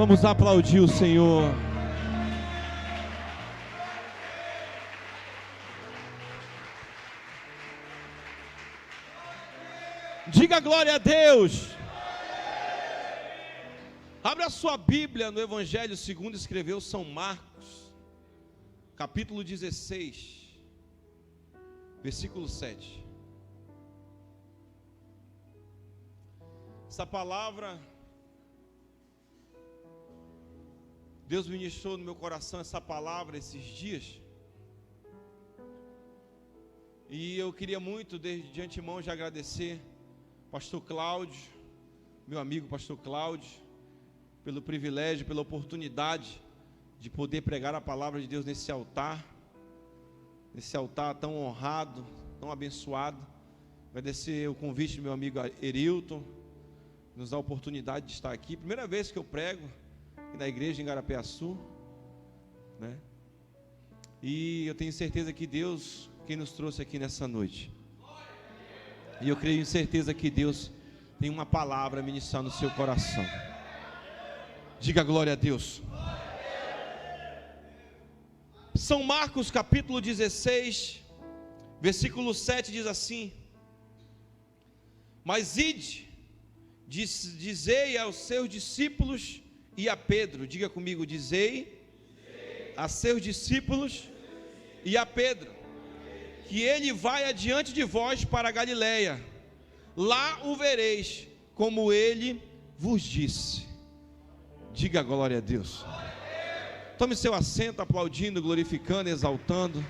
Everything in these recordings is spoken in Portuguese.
Vamos aplaudir o Senhor. Diga glória a Deus. Abra a sua Bíblia no Evangelho segundo escreveu São Marcos, capítulo 16, versículo 7. Essa palavra, Deus ministrou no meu coração essa palavra esses dias. E eu queria muito, de antemão, já agradecer Pastor Cláudio, meu amigo Pastor Cláudio, pelo privilégio, pela oportunidade de poder pregar a palavra de Deus nesse altar tão honrado, tão abençoado. Agradecer o convite do meu amigo Erilton, que nos dá a oportunidade de estar aqui. Primeira vez que eu prego aqui na igreja em Garapeaçu, né? E eu tenho certeza que Deus, quem nos trouxe aqui nessa noite. E eu creio em certeza que Deus tem uma palavra a ministrar no seu coração. Diga glória a Deus. São Marcos capítulo 16, versículo 7 diz assim: Mas ide, dizei aos seus discípulos e a Pedro. Diga comigo, dizei a seus discípulos e a Pedro, que ele vai adiante de vós para a Galileia, lá o vereis, como ele vos disse. Diga glória a Deus. Tome seu assento, aplaudindo, glorificando, exaltando.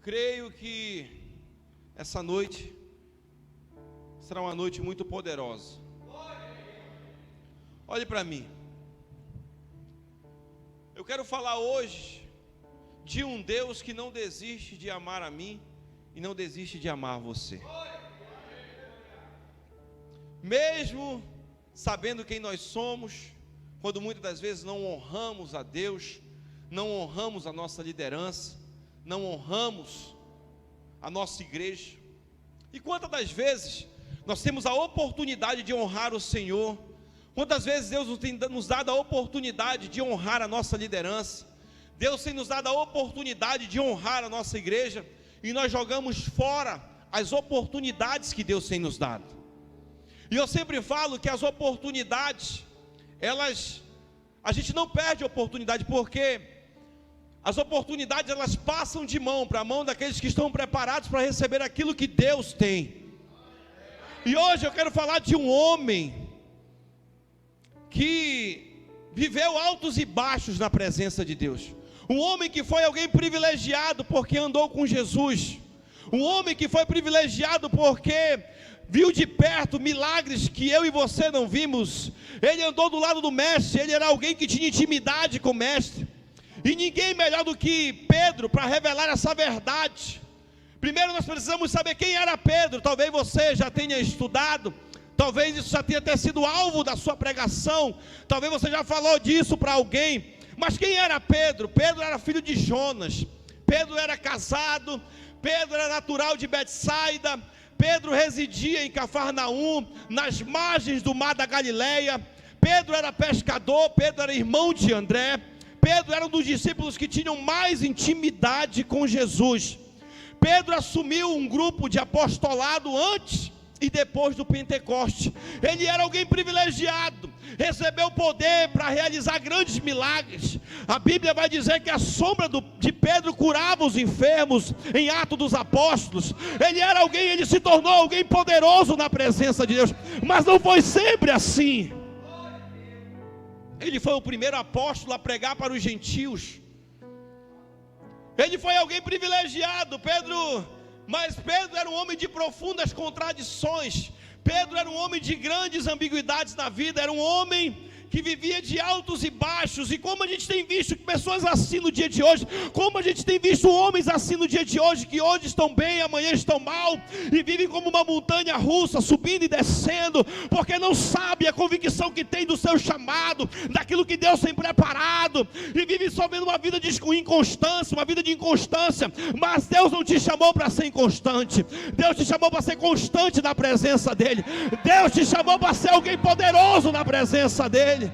Creio que essa noite será uma noite muito poderosa. Olhe para mim. Eu quero falar hoje de um Deus que não desiste de amar a mim e não desiste de amar você. Mesmo sabendo quem nós somos, quando muitas das vezes não honramos a Deus, não honramos a nossa liderança, não honramos a nossa igreja. E quantas das vezes nós temos a oportunidade de honrar o Senhor? Quantas vezes Deus tem nos dado a oportunidade de honrar a nossa liderança? Deus tem nos dado a oportunidade de honrar a nossa igreja, e nós jogamos fora as oportunidades que Deus tem nos dado. E eu sempre falo que as oportunidades, a gente não perde a oportunidade, porque as oportunidades elas passam de mão para a mão daqueles que estão preparados para receber aquilo que Deus tem. E hoje eu quero falar de um homem que viveu altos e baixos na presença de Deus. Um homem que foi alguém privilegiado porque andou com Jesus. Um homem que foi privilegiado porque viu de perto milagres que eu e você não vimos. Ele andou do lado do mestre, ele era alguém que tinha intimidade com o mestre. E ninguém melhor do que Pedro para revelar essa verdade. Primeiro nós precisamos saber quem era Pedro. Talvez você já tenha estudado, talvez isso já tenha até sido alvo da sua pregação, talvez você já falou disso para alguém. Mas quem era Pedro? Pedro era filho de Jonas. Pedro era casado. Pedro era natural de Betsaida. Pedro residia em Cafarnaum, nas margens do mar da Galileia. Pedro era pescador. Pedro era irmão de André. Pedro era um dos discípulos que tinham mais intimidade com Jesus. Pedro assumiu um grupo de apostolado antes e depois do Pentecoste. Ele era alguém privilegiado, recebeu poder para realizar grandes milagres. A Bíblia vai dizer que a sombra de Pedro curava os enfermos em Atos dos Apóstolos. Ele era alguém, ele se tornou alguém poderoso na presença de Deus. Mas não foi sempre assim. Ele foi o primeiro apóstolo a pregar para os gentios. Ele foi alguém privilegiado. Mas Pedro era um homem de profundas contradições. Pedro era um homem de grandes ambiguidades na vida. Era um homem que vivia de altos e baixos, e como a gente tem visto pessoas assim no dia de hoje, como a gente tem visto homens assim no dia de hoje, que hoje estão bem, amanhã estão mal, e vivem como uma montanha russa, subindo e descendo, porque não sabe a convicção que tem do seu chamado, daquilo que Deus tem preparado, e vive só vendo uma vida de inconstância, uma vida de inconstância. Mas Deus não te chamou para ser inconstante, Deus te chamou para ser constante na presença dEle, Deus te chamou para ser alguém poderoso na presença dEle.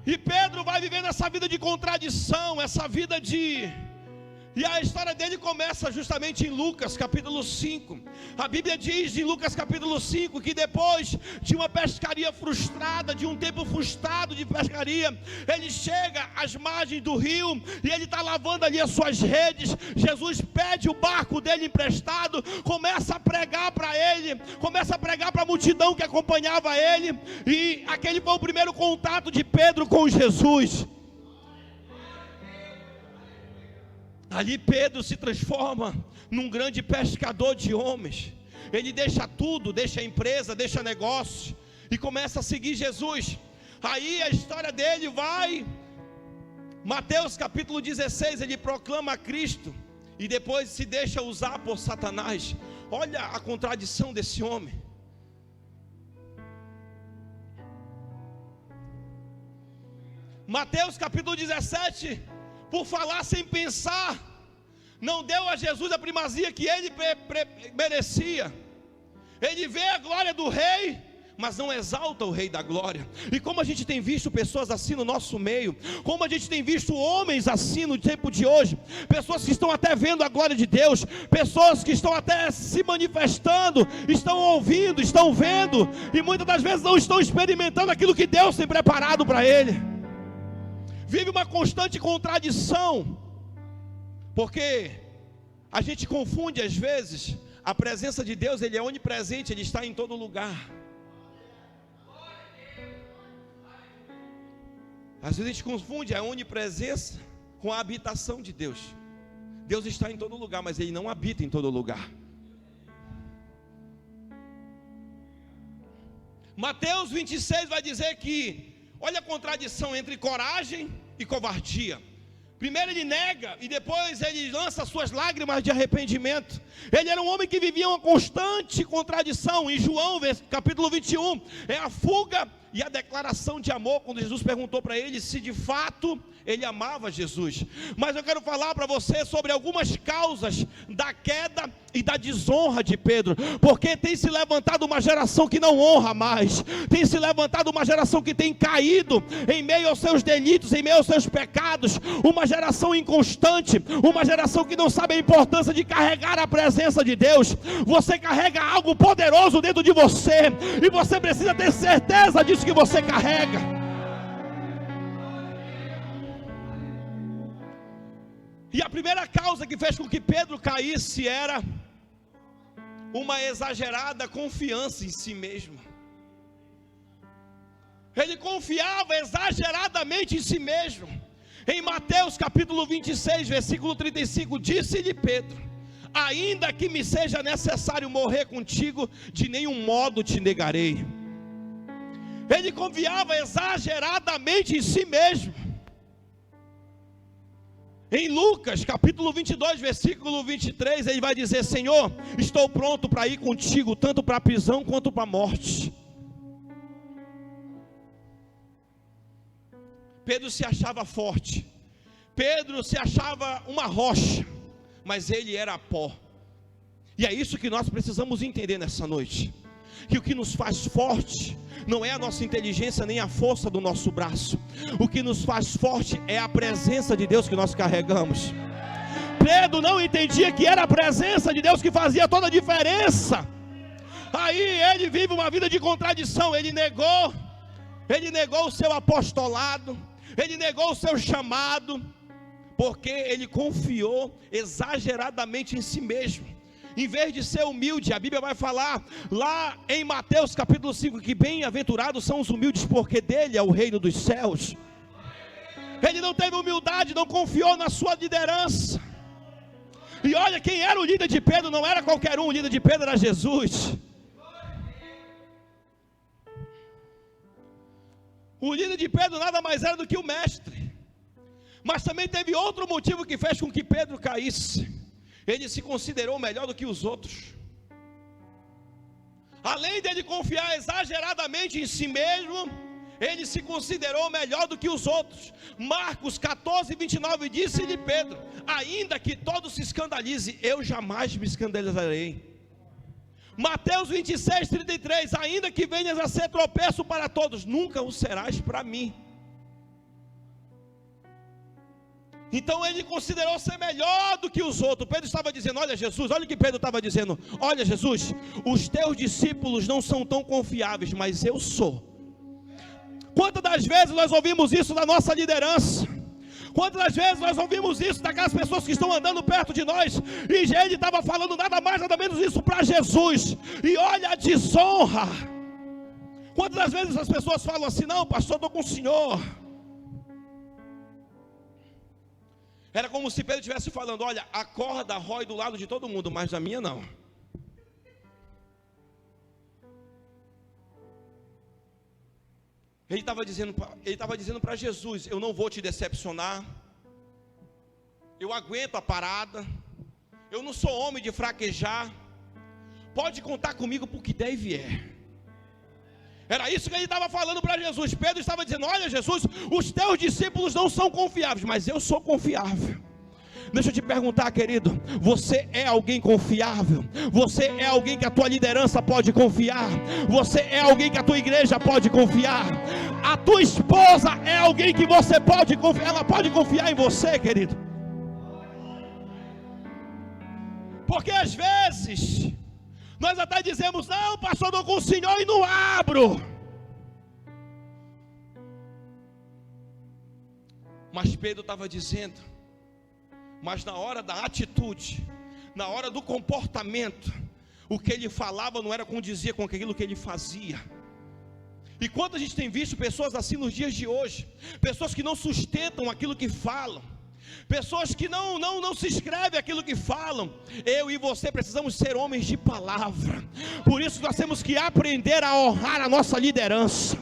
E Pedro vai vivendo essa vida de contradição, essa vida de... E a história dele começa justamente em Lucas capítulo 5. A Bíblia diz em Lucas capítulo 5 que depois de uma pescaria frustrada, de um tempo frustrado de pescaria, ele chega às margens do rio e ele está lavando ali as suas redes. Jesus pede o barco dele emprestado, começa a pregar para ele, começa a pregar para a multidão que acompanhava ele. E aquele foi o primeiro contato de Pedro com Jesus. Ali Pedro se transforma num grande pescador de homens. Ele deixa tudo, deixa a empresa, deixa negócio e começa a seguir Jesus. Aí a história dele vai, Mateus capítulo 16, ele proclama a Cristo e depois se deixa usar por Satanás. Olha a contradição desse homem. Mateus capítulo 17, por falar sem pensar, não deu a Jesus a primazia que ele merecia. Ele vê a glória do rei, mas não exalta o rei da glória. E como a gente tem visto pessoas assim no nosso meio, como a gente tem visto homens assim no tempo de hoje, pessoas que estão até vendo a glória de Deus, pessoas que estão até se manifestando, estão ouvindo, estão vendo, e muitas das vezes não estão experimentando aquilo que Deus tem preparado para ele. Vive uma constante contradição, porque a gente confunde às vezes a presença de Deus. Ele é onipresente, Ele está em todo lugar. Às vezes a gente confunde a onipresença com a habitação de Deus. Deus está em todo lugar, mas Ele não habita em todo lugar. Mateus 26 vai dizer que, olha a contradição entre coragem e covardia. Primeiro ele nega e depois ele lança suas lágrimas de arrependimento. Ele era um homem que vivia uma constante contradição. Em João capítulo 21, é a fuga e a declaração de amor, quando Jesus perguntou para ele se de fato ele amava Jesus. Mas eu quero falar para você sobre algumas causas da queda e da desonra de Pedro, porque tem se levantado uma geração que não honra mais, tem se levantado uma geração que tem caído em meio aos seus delitos, em meio aos seus pecados, uma geração inconstante, uma geração que não sabe a importância de carregar a presença de Deus. Você carrega algo poderoso dentro de você, e você precisa ter certeza disso que você carrega. E a primeira causa que fez com que Pedro caísse era uma exagerada confiança em si mesmo. Ele confiava exageradamente em si mesmo. Em Mateus capítulo 26, versículo 35, disse-lhe Pedro: ainda que me seja necessário morrer contigo, de nenhum modo te negarei. Ele confiava exageradamente em si mesmo. Em Lucas capítulo 22, versículo 23, ele vai dizer: Senhor, estou pronto para ir contigo, tanto para a prisão quanto para a morte. Pedro se achava forte, Pedro se achava uma rocha, mas ele era pó. E é isso que nós precisamos entender nessa noite, que o que nos faz forte não é a nossa inteligência nem a força do nosso braço. O que nos faz forte é a presença de Deus que nós carregamos. Pedro não entendia que era a presença de Deus que fazia toda a diferença. Aí ele vive uma vida de contradição. Ele negou o seu apostolado, ele negou o seu chamado, porque ele confiou exageradamente em si mesmo. Em vez de ser humilde, a Bíblia vai falar lá em Mateus capítulo 5 que bem-aventurados são os humildes, porque dele é o reino dos céus. Ele não teve humildade, não confiou na sua liderança. E olha quem era o líder de Pedro, não era qualquer um, o líder de Pedro era Jesus. O líder de Pedro nada mais era do que o mestre. Mas também teve outro motivo que fez com que Pedro caísse. Ele se considerou melhor do que os outros. Além dele confiar exageradamente em si mesmo, ele se considerou melhor do que os outros. Marcos 14, 29 disse-lhe Pedro: ainda que todos se escandalize, eu jamais me escandalizarei. Mateus 26, 33, ainda que venhas a ser tropeço para todos, nunca o serás para mim. Então ele considerou ser melhor do que os outros. Pedro estava dizendo: olha Jesus, olha o que Pedro estava dizendo: olha Jesus, os teus discípulos não são tão confiáveis, mas eu sou. Quantas das vezes nós ouvimos isso da nossa liderança? Quantas das vezes nós ouvimos isso daquelas pessoas que estão andando perto de nós? E ele estava falando nada mais, nada menos isso para Jesus. E olha a desonra. Quantas das vezes as pessoas falam assim: não pastor, estou com o senhor. Era como se Pedro estivesse falando: olha, a corda rói do lado de todo mundo, mas da minha não. Ele estava dizendo para Jesus: eu não vou te decepcionar, eu aguento a parada, eu não sou homem de fraquejar, pode contar comigo por que der e vier. Era isso que ele estava falando para Jesus. Pedro estava dizendo: olha Jesus, os teus discípulos não são confiáveis, mas eu sou confiável. Deixa eu te perguntar, querido, você é alguém confiável? Você é alguém que a tua liderança pode confiar? Você é alguém que a tua igreja pode confiar? A tua esposa é alguém que você pode confiar? Ela pode confiar em você, querido? Porque às vezes nós até dizemos: não pastor, estou com o senhor e não abro. Mas Pedro estava dizendo: mas na hora da atitude, na hora do comportamento, o que ele falava não era condizia com aquilo que ele fazia. E quanto a gente tem visto pessoas assim nos dias de hoje, pessoas que não sustentam aquilo que falam, pessoas que não se escrevem aquilo que falam. Eu e você precisamos ser homens de palavra. Por isso nós temos que aprender a honrar a nossa liderança.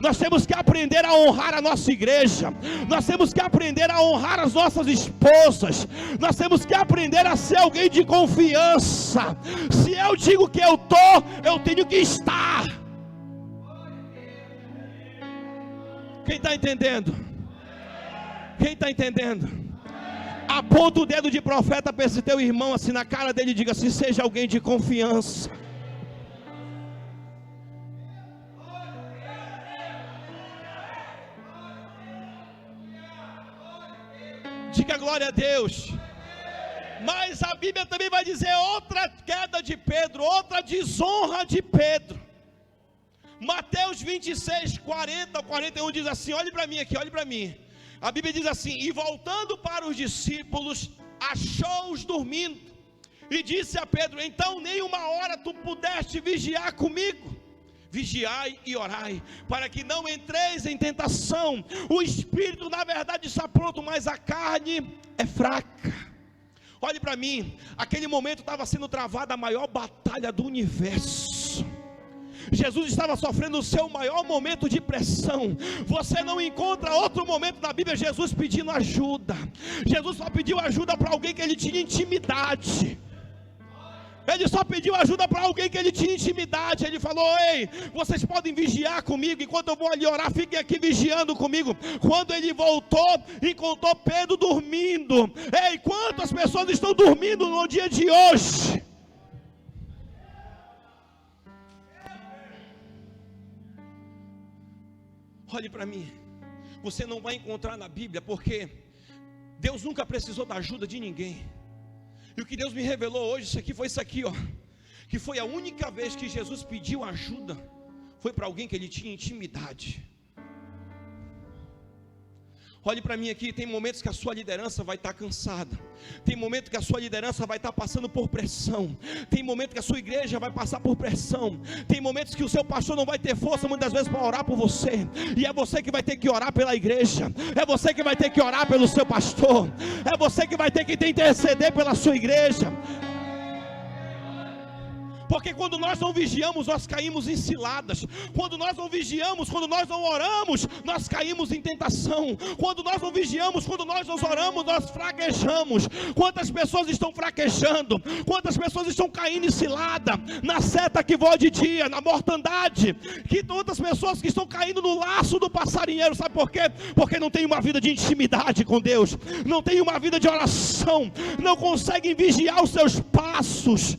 Nós temos que aprender a honrar a nossa igreja. Nós temos que aprender a honrar as nossas esposas. Nós temos que aprender a ser alguém de confiança. Se eu digo que eu tenho que estar. Quem está entendendo? Quem está entendendo? Aponta o dedo de profeta para esse teu irmão assim na cara dele e diga assim: seja alguém de confiança. Diga glória a Deus. Mas a Bíblia também vai dizer outra queda de Pedro, outra desonra de Pedro. Mateus 26, 40, 41 diz assim: olhe para mim aqui, olhe para mim. A Bíblia diz assim: e voltando para os discípulos, achou-os dormindo, e disse a Pedro: então nem uma hora tu pudeste vigiar comigo? Vigiai e orai, para que não entreis em tentação. O espírito na verdade está pronto, mas a carne é fraca. Olhe para mim, aquele momento estava sendo travada a maior batalha do universo. Jesus estava sofrendo o seu maior momento de pressão. Você não encontra outro momento na Bíblia Jesus pedindo ajuda. Jesus só pediu ajuda para alguém que ele tinha intimidade. Ele só pediu ajuda para alguém que ele tinha intimidade. Ele falou: ei, vocês podem vigiar comigo, enquanto eu vou ali orar, fiquem aqui vigiando comigo. Quando ele voltou, encontrou Pedro dormindo. Ei, quantas pessoas estão dormindo no dia de hoje? Olhe para mim, você não vai encontrar na Bíblia, porque Deus nunca precisou da ajuda de ninguém. E o que Deus me revelou hoje, isso aqui, ó, que foi a única vez que Jesus pediu ajuda, foi para alguém que ele tinha intimidade. Olhe para mim aqui, tem momentos que a sua liderança vai estar cansada, tem momentos que a sua liderança vai estar passando por pressão, tem momentos que a sua igreja vai passar por pressão, tem momentos que o seu pastor não vai ter força muitas vezes para orar por você, e é você que vai ter que orar pela igreja, é você que vai ter que orar pelo seu pastor, é você que vai ter que interceder pela sua igreja. Porque quando nós não vigiamos, nós caímos em ciladas. Quando nós não vigiamos, quando nós não oramos, nós caímos em tentação. Quando nós não vigiamos, quando nós não oramos, nós fraquejamos. Quantas pessoas estão fraquejando? Quantas pessoas estão caindo em cilada? Na seta que voa de dia, na mortandade. Que outras pessoas que estão caindo no laço do passarinheiro. Sabe por quê? Porque não tem uma vida de intimidade com Deus, não tem uma vida de oração, não conseguem vigiar os seus passos.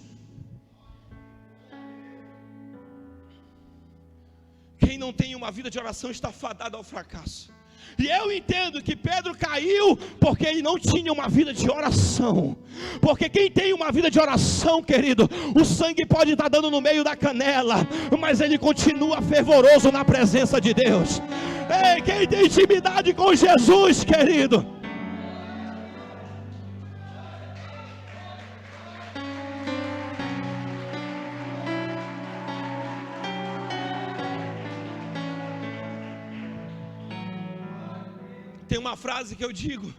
Quem não tem uma vida de oração está fadado ao fracasso. E eu entendo que Pedro caiu porque ele não tinha uma vida de oração. Porque quem tem uma vida de oração, querido, o sangue pode estar dando no meio da canela, mas ele continua fervoroso na presença de Deus. Ei, quem tem intimidade com Jesus, querido, tem uma frase que eu digo,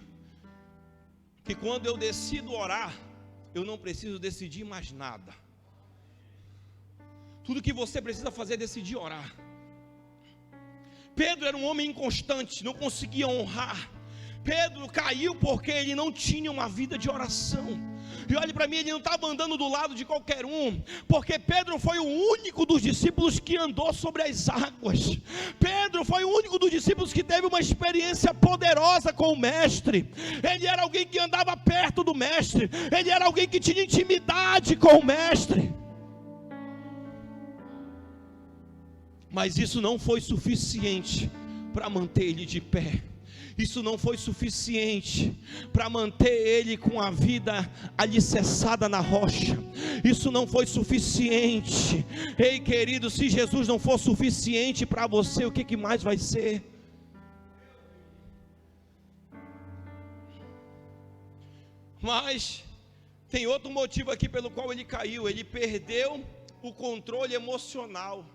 que quando eu decido orar, eu não preciso decidir mais nada. Tudo que você precisa fazer é decidir orar. Pedro era um homem inconstante, não conseguia honrar. Pedro caiu porque ele não tinha uma vida de oração. E olhe para mim, ele não estava andando do lado de qualquer um, porque Pedro foi o único dos discípulos que andou sobre as águas. Pedro foi o único dos discípulos que teve uma experiência poderosa com o mestre. Ele era alguém que andava perto do mestre, ele era alguém que tinha intimidade com o mestre. Mas isso não foi suficiente para manter ele de pé. Isso não foi suficiente para manter ele com a vida alicerçada na rocha. Isso não foi suficiente. Ei, querido, se Jesus não for suficiente para você, o que mais vai ser? Mas tem outro motivo aqui pelo qual ele caiu. Ele perdeu o controle emocional.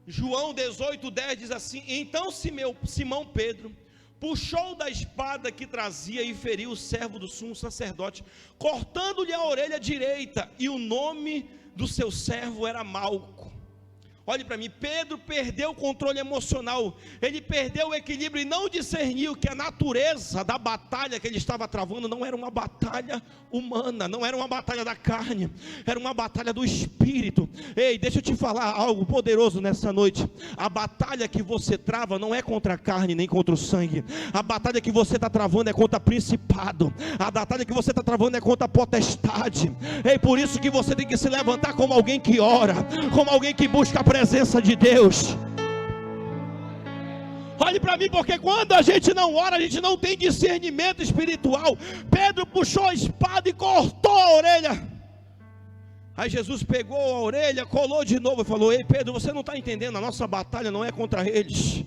João 18:10 diz assim: então Simão Pedro puxou da espada que trazia e feriu o servo do sumo sacerdote, cortando-lhe a orelha direita, e o nome do seu servo era Malco. Olhe para mim, Pedro perdeu o controle emocional, ele perdeu o equilíbrio e não discerniu que a natureza da batalha que ele estava travando não era uma batalha humana, não era uma batalha da carne, era uma batalha do espírito. Ei, deixa eu te falar algo poderoso nessa noite. A batalha que você trava não é contra a carne nem contra o sangue. A batalha que você está travando é contra principado. A batalha que você está travando é contra a potestade. Ei, por isso que você tem que se levantar como alguém que ora, como alguém que busca a presença de Deus. Olhe para mim, porque quando a gente não ora, a gente não tem discernimento espiritual. Pedro puxou a espada e cortou a orelha. Aí Jesus pegou a orelha, colou de novo e falou: ei Pedro, você não está entendendo, a nossa batalha não é contra eles.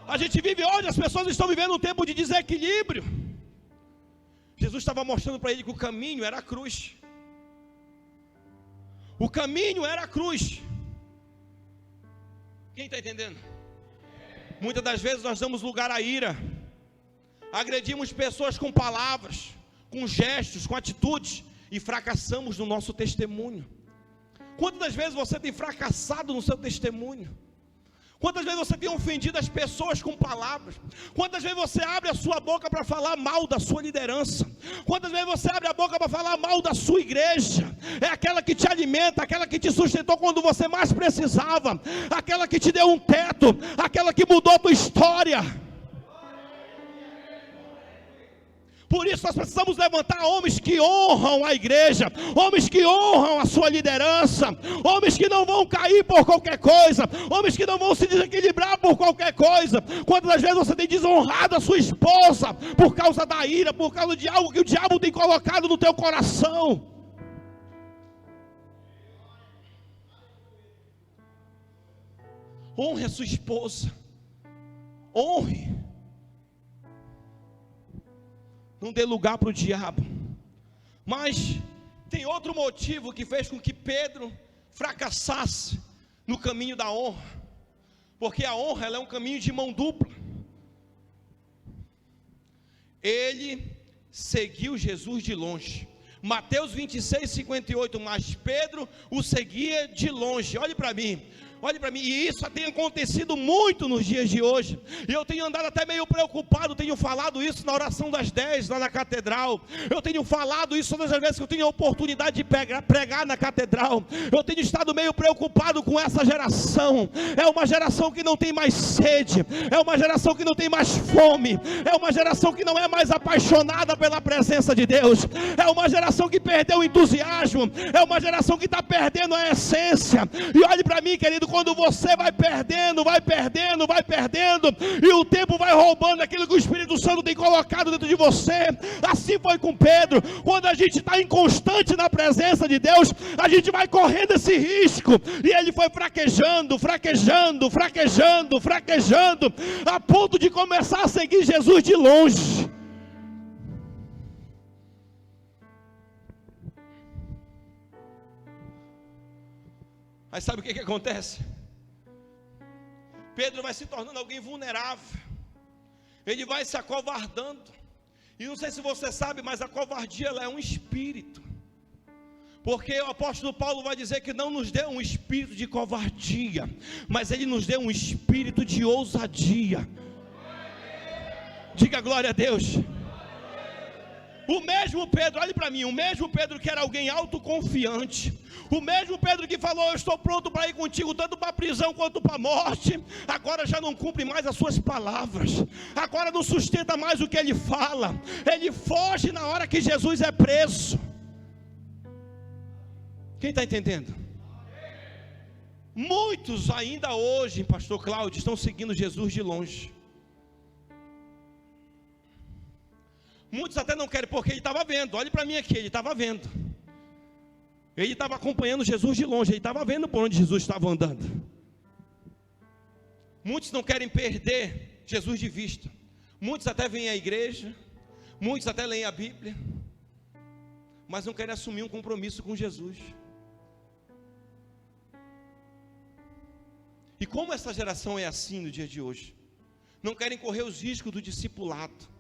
A gente vive hoje, as pessoas estão vivendo um tempo de desequilíbrio. Jesus estava mostrando para ele que o caminho era a cruz. O caminho era a cruz. Quem está entendendo? Muitas das vezes nós damos lugar à ira, agredimos pessoas com palavras, com gestos, com atitudes, e fracassamos no nosso testemunho. Quantas das vezes você tem fracassado no seu testemunho? Quantas vezes você tem ofendido as pessoas com palavras? Quantas vezes você abre a sua boca para falar mal da sua liderança? Quantas vezes você abre a boca para falar mal da sua igreja? É aquela que te alimenta, aquela que te sustentou quando você mais precisava, aquela que te deu um teto, aquela que mudou a tua história. Por isso nós precisamos levantar homens que honram a igreja, homens que honram a sua liderança, homens que não vão cair por qualquer coisa, homens que não vão se desequilibrar por qualquer coisa. Quantas vezes você tem desonrado a sua esposa por causa da ira, por causa de algo que o diabo tem colocado no teu coração? Honre a sua esposa, honre. Não dê lugar para o diabo. Mas tem outro motivo que fez com que Pedro fracassasse no caminho da honra. Porque a honra, ela é um caminho de mão dupla. Ele seguiu Jesus de longe. Mateus 26, 58, mas Pedro o seguia de longe. Olhe para mim, e isso tem acontecido muito nos dias de hoje, e eu tenho andado até meio preocupado, tenho falado isso na oração das 10, lá na catedral, eu tenho falado isso todas as vezes que eu tenho a oportunidade de pregar na catedral, eu tenho estado meio preocupado com essa geração, é uma geração que não tem mais sede, é uma geração que não tem mais fome, é uma geração que não é mais apaixonada pela presença de Deus, é uma geração que perdeu o entusiasmo, é uma geração que está perdendo a essência, e olhe para mim, querido, quando você vai perdendo, e o tempo vai roubando aquilo que o Espírito Santo tem colocado dentro de você, assim foi com Pedro. Quando a gente está inconstante na presença de Deus, a gente vai correndo esse risco, e ele foi fraquejando, a ponto de começar a seguir Jesus de longe. Aí sabe o que acontece? Pedro vai se tornando alguém vulnerável, ele vai se acovardando, e não sei se você sabe, mas a covardia ela é um espírito, porque o apóstolo Paulo vai dizer que não nos deu um espírito de covardia, mas ele nos deu um espírito de ousadia. Diga glória a Deus. O mesmo Pedro, olhe para mim, o mesmo Pedro que era alguém autoconfiante, o mesmo Pedro que falou, eu estou pronto para ir contigo, tanto para a prisão quanto para a morte, agora já não cumpre mais as suas palavras, agora não sustenta mais o que ele fala, ele foge na hora que Jesus é preso. Quem está entendendo? Muitos ainda hoje, pastor Cláudio, estão seguindo Jesus de longe. Muitos até não querem, porque ele estava vendo, olhe para mim aqui, ele estava vendo, ele estava acompanhando Jesus de longe, ele estava vendo por onde Jesus estava andando. Muitos não querem perder Jesus de vista, muitos até vêm à igreja, muitos até leem a Bíblia, mas não querem assumir um compromisso com Jesus. E como essa geração é assim no dia de hoje, não querem correr os riscos do discipulado.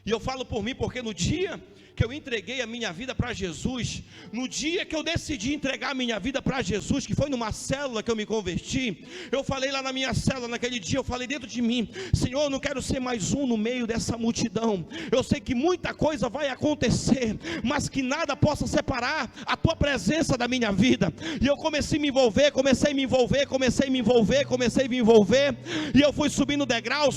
E eu falo por mim, porque no dia que eu entreguei a minha vida para Jesus, no dia que eu decidi entregar a minha vida para Jesus, que foi numa célula que eu me converti, eu falei lá na minha célula, naquele dia, eu falei dentro de mim, Senhor, eu não quero ser mais um no meio dessa multidão, eu sei que muita coisa vai acontecer, mas que nada possa separar a tua presença da minha vida. E eu comecei a me envolver, e eu fui subindo degrau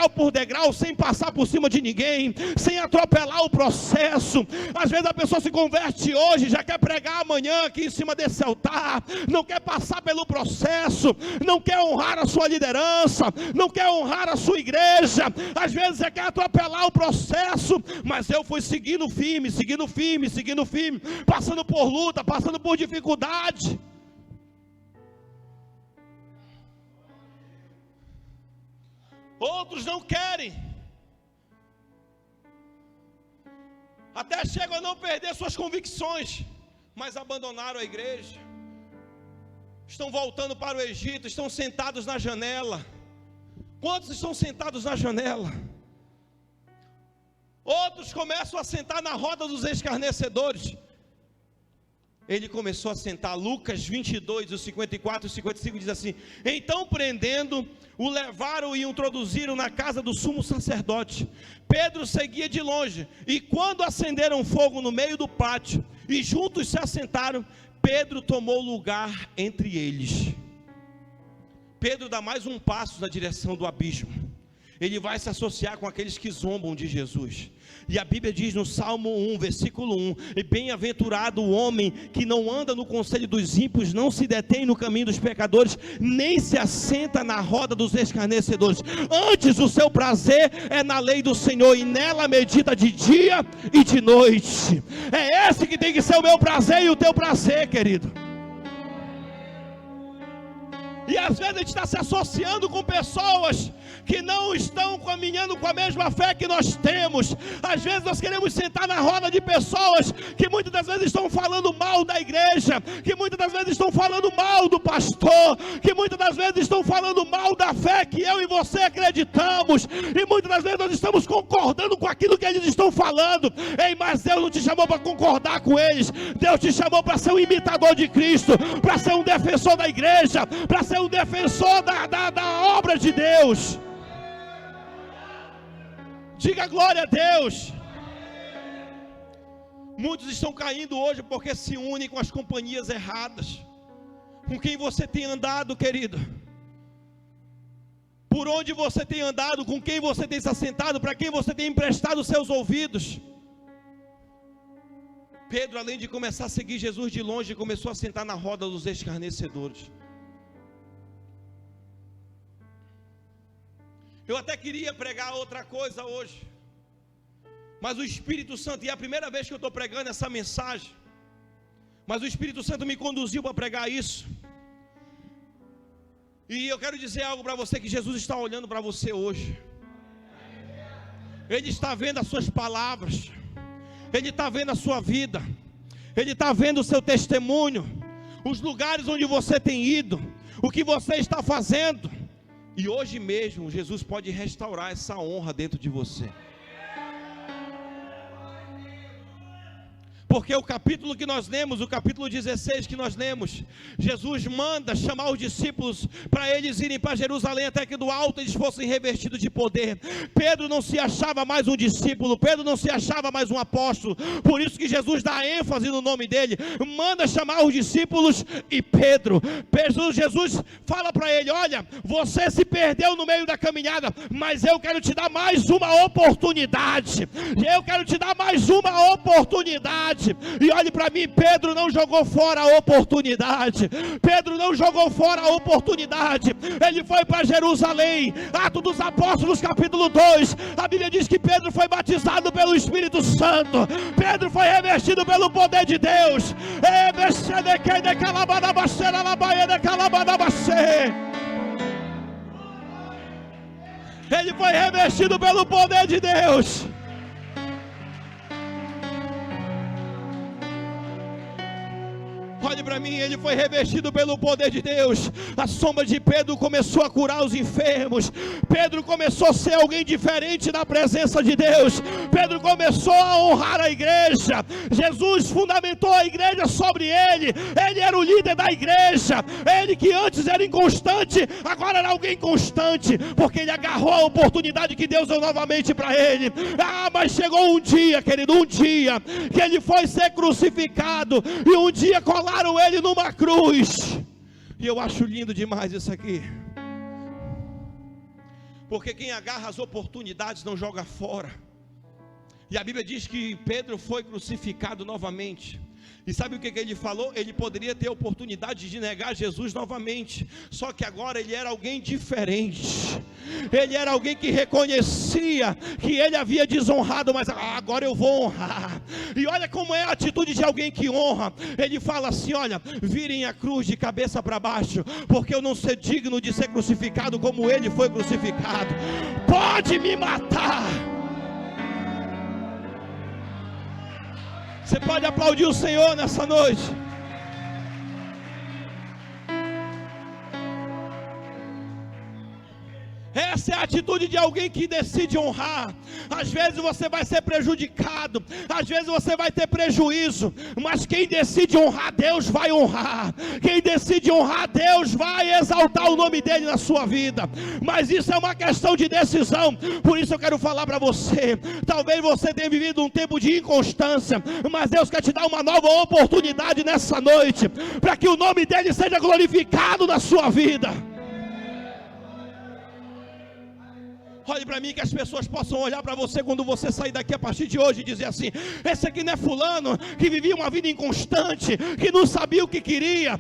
por degrau, sem passar por cima de ninguém, sem atropelar o processo. Às vezes a pessoa se converte hoje, já quer pregar amanhã aqui em cima desse altar, não quer passar pelo processo, não quer honrar a sua liderança, não quer honrar a sua igreja, às vezes você quer atropelar o processo, mas eu fui seguindo firme, passando por luta, passando por dificuldade. Outros não querem, até chegam a não perder suas convicções, mas abandonaram a igreja, estão voltando para o Egito, estão sentados na janela. Quantos estão sentados na janela? Outros começam a sentar na roda dos escarnecedores. Ele começou a sentar. Lucas 22, os 54 e 55 diz assim: então prendendo, o levaram e o introduziram na casa do sumo sacerdote. Pedro seguia de longe, e quando acenderam fogo no meio do pátio, e juntos se assentaram, Pedro tomou lugar entre eles. Pedro dá mais um passo na direção do abismo. Ele vai se associar com aqueles que zombam de Jesus. E a Bíblia diz no Salmo 1, versículo 1: e bem-aventurado o homem que não anda no conselho dos ímpios, não se detém no caminho dos pecadores, nem se assenta na roda dos escarnecedores. Antes o seu prazer é na lei do Senhor, e nela medita de dia e de noite. É esse que tem que ser o meu prazer e o teu prazer, querido. E às vezes a gente está se associando com pessoas que não estão caminhando com a mesma fé que nós temos. Às vezes nós queremos sentar na roda de pessoas que muitas das vezes estão falando mal da igreja, que muitas das vezes estão falando mal do pastor, que muitas das vezes estão falando mal da fé que eu e você acreditamos, e muitas das vezes nós estamos concordando com aquilo que eles estão falando. Ei, mas Deus não te chamou para concordar com eles. Deus te chamou para ser um imitador de Cristo, para ser um defensor da igreja, para ser um defensor da obra de Deus. Diga glória a Deus. Muitos estão caindo hoje porque se unem com as companhias erradas. Com quem você tem andado, querido? Por onde você tem andado? Com quem você tem se assentado? Para quem você tem emprestado seus ouvidos? Pedro, além de começar a seguir Jesus de longe, começou a sentar na roda dos escarnecedores. Eu até queria pregar outra coisa hoje, mas o Espírito Santo, e é a primeira vez que eu estou pregando essa mensagem, mas o Espírito Santo me conduziu para pregar isso. E eu quero dizer algo para você, que Jesus está olhando para você hoje. Ele está vendo as suas palavras, Ele está vendo a sua vida, Ele está vendo o seu testemunho, os lugares onde você tem ido, o que você está fazendo. E hoje mesmo Jesus pode restaurar essa honra dentro de você. Porque o capítulo que nós lemos, o capítulo 16 que nós lemos, Jesus manda chamar os discípulos para eles irem para Jerusalém, até que do alto eles fossem revestidos de poder. Pedro não se achava mais um discípulo, Pedro não se achava mais um apóstolo, por isso que Jesus dá ênfase no nome dele, manda chamar os discípulos e Pedro. Jesus fala para ele: olha, você se perdeu no meio da caminhada, mas eu quero te dar mais uma oportunidade, eu quero te dar mais uma oportunidade. E olhe para mim, Pedro não jogou fora a oportunidade, Pedro não jogou fora a oportunidade, ele foi para Jerusalém. Atos dos Apóstolos capítulo 2, a Bíblia diz que Pedro foi batizado pelo Espírito Santo, Pedro foi revestido pelo poder de Deus. Ele foi revestido pelo poder de Deus. Olhe para mim, ele foi revestido pelo poder de Deus. A sombra de Pedro começou a curar os enfermos. Pedro começou a ser alguém diferente na presença de Deus. Pedro começou a honrar a igreja. Jesus fundamentou a igreja sobre ele. Ele era o líder da igreja. Ele que antes era inconstante, agora era alguém constante, porque ele agarrou a oportunidade que Deus deu novamente para ele. Mas chegou um dia, querido, um dia que ele foi ser crucificado, e um dia colaram ele numa cruz. E eu acho lindo demais isso aqui, porque quem agarra as oportunidades não joga fora. E a Bíblia diz que Pedro foi crucificado novamente. E sabe o que ele falou? Ele poderia ter a oportunidade de negar Jesus novamente, só que agora ele era alguém diferente. Ele era alguém que reconhecia que ele havia desonrado, mas agora eu vou honrar. E olha como é a atitude de alguém que honra. Ele fala assim: olha, virem a cruz de cabeça para baixo, porque eu não sou digno de ser crucificado como ele foi crucificado. Pode me matar. Você pode aplaudir o Senhor nessa noite. Essa é a atitude de alguém que decide honrar. Às vezes você vai ser prejudicado, às vezes você vai ter prejuízo, mas quem decide honrar Deus vai honrar. Quem decide honrar Deus vai exaltar o nome dele na sua vida. Mas isso é uma questão de decisão. Por isso eu quero falar para você: talvez você tenha vivido um tempo de inconstância, mas Deus quer te dar uma nova oportunidade nessa noite, para que o nome dele seja glorificado na sua vida. Olhe para mim, que as pessoas possam olhar para você quando você sair daqui a partir de hoje e dizer assim: esse aqui não é fulano que vivia uma vida inconstante, que não sabia o que queria.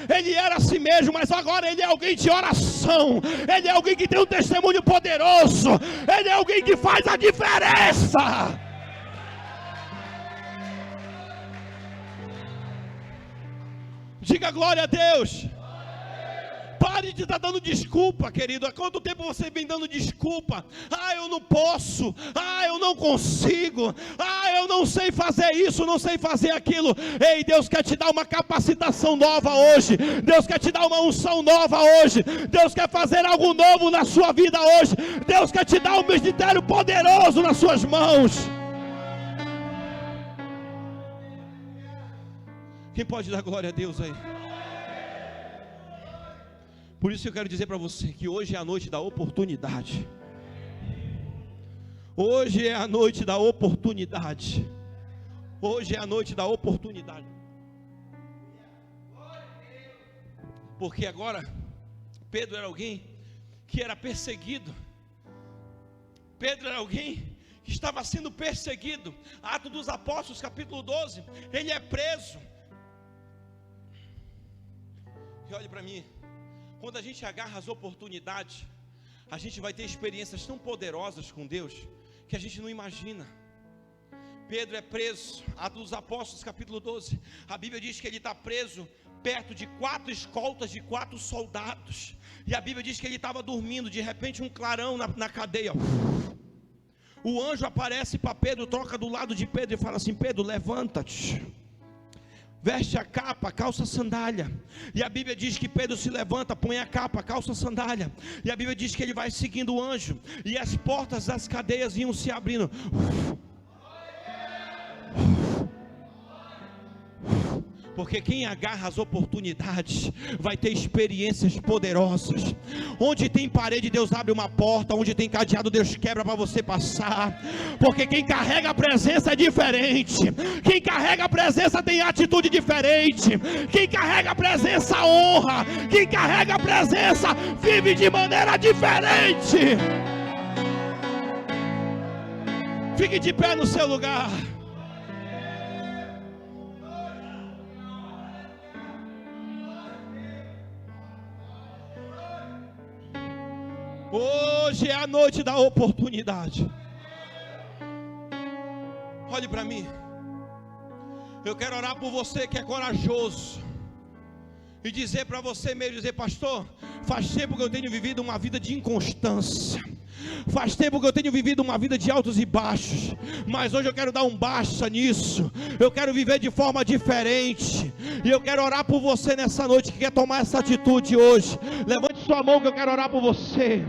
Ele era assim mesmo, mas agora ele é alguém de oração, ele é alguém que tem um testemunho poderoso, ele é alguém que faz a diferença. Diga glória a Deus. Pare de estar dando desculpa, querido. Há quanto tempo você vem dando desculpa? Eu não posso. Eu não consigo. Eu não sei fazer isso, não sei fazer aquilo. Ei, Deus quer te dar uma capacitação nova hoje. Deus quer te dar uma unção nova hoje. Deus quer fazer algo novo na sua vida hoje. Deus quer te dar um ministério poderoso nas suas mãos. Quem pode dar glória a Deus aí? Por isso eu quero dizer para você que hoje é a noite da oportunidade. Hoje é a noite da oportunidade. Hoje é a noite da oportunidade. Porque agora Pedro era alguém que era perseguido. Pedro era alguém que estava sendo perseguido. Atos dos Apóstolos, capítulo 12. Ele é preso. E olhe para mim. Quando a gente agarra as oportunidades, a gente vai ter experiências tão poderosas com Deus que a gente não imagina. Pedro é preso. Atos dos Apóstolos, capítulo 12. A Bíblia diz que ele está preso perto de 4 escoltas de 4 soldados. E a Bíblia diz que ele estava dormindo. De repente um clarão na cadeia. O anjo aparece para Pedro, troca do lado de Pedro e fala assim: Pedro, levanta-te, veste a capa, calça a sandália. E a Bíblia diz que Pedro se levanta, põe a capa, calça a sandália. E a Bíblia diz que ele vai seguindo o anjo. E as portas das cadeias iam se abrindo. Porque quem agarra as oportunidades vai ter experiências poderosas. Onde tem parede, Deus abre uma porta. Onde tem cadeado, Deus quebra para você passar. Porque quem carrega a presença é diferente. Quem carrega a presença tem atitude diferente. Quem carrega a presença honra. Quem carrega a presença vive de maneira diferente. Fique de pé no seu lugar. Hoje é a noite da oportunidade. Olhe para mim. Eu quero orar por você que é corajoso e dizer para você mesmo, dizer: pastor, faz tempo que eu tenho vivido uma vida de inconstância. Faz tempo que eu tenho vivido uma vida de altos e baixos, mas hoje eu quero dar um basta nisso. Eu quero viver de forma diferente. E eu quero orar por você nessa noite que quer tomar essa atitude hoje. Levante sua mão que eu quero orar por você.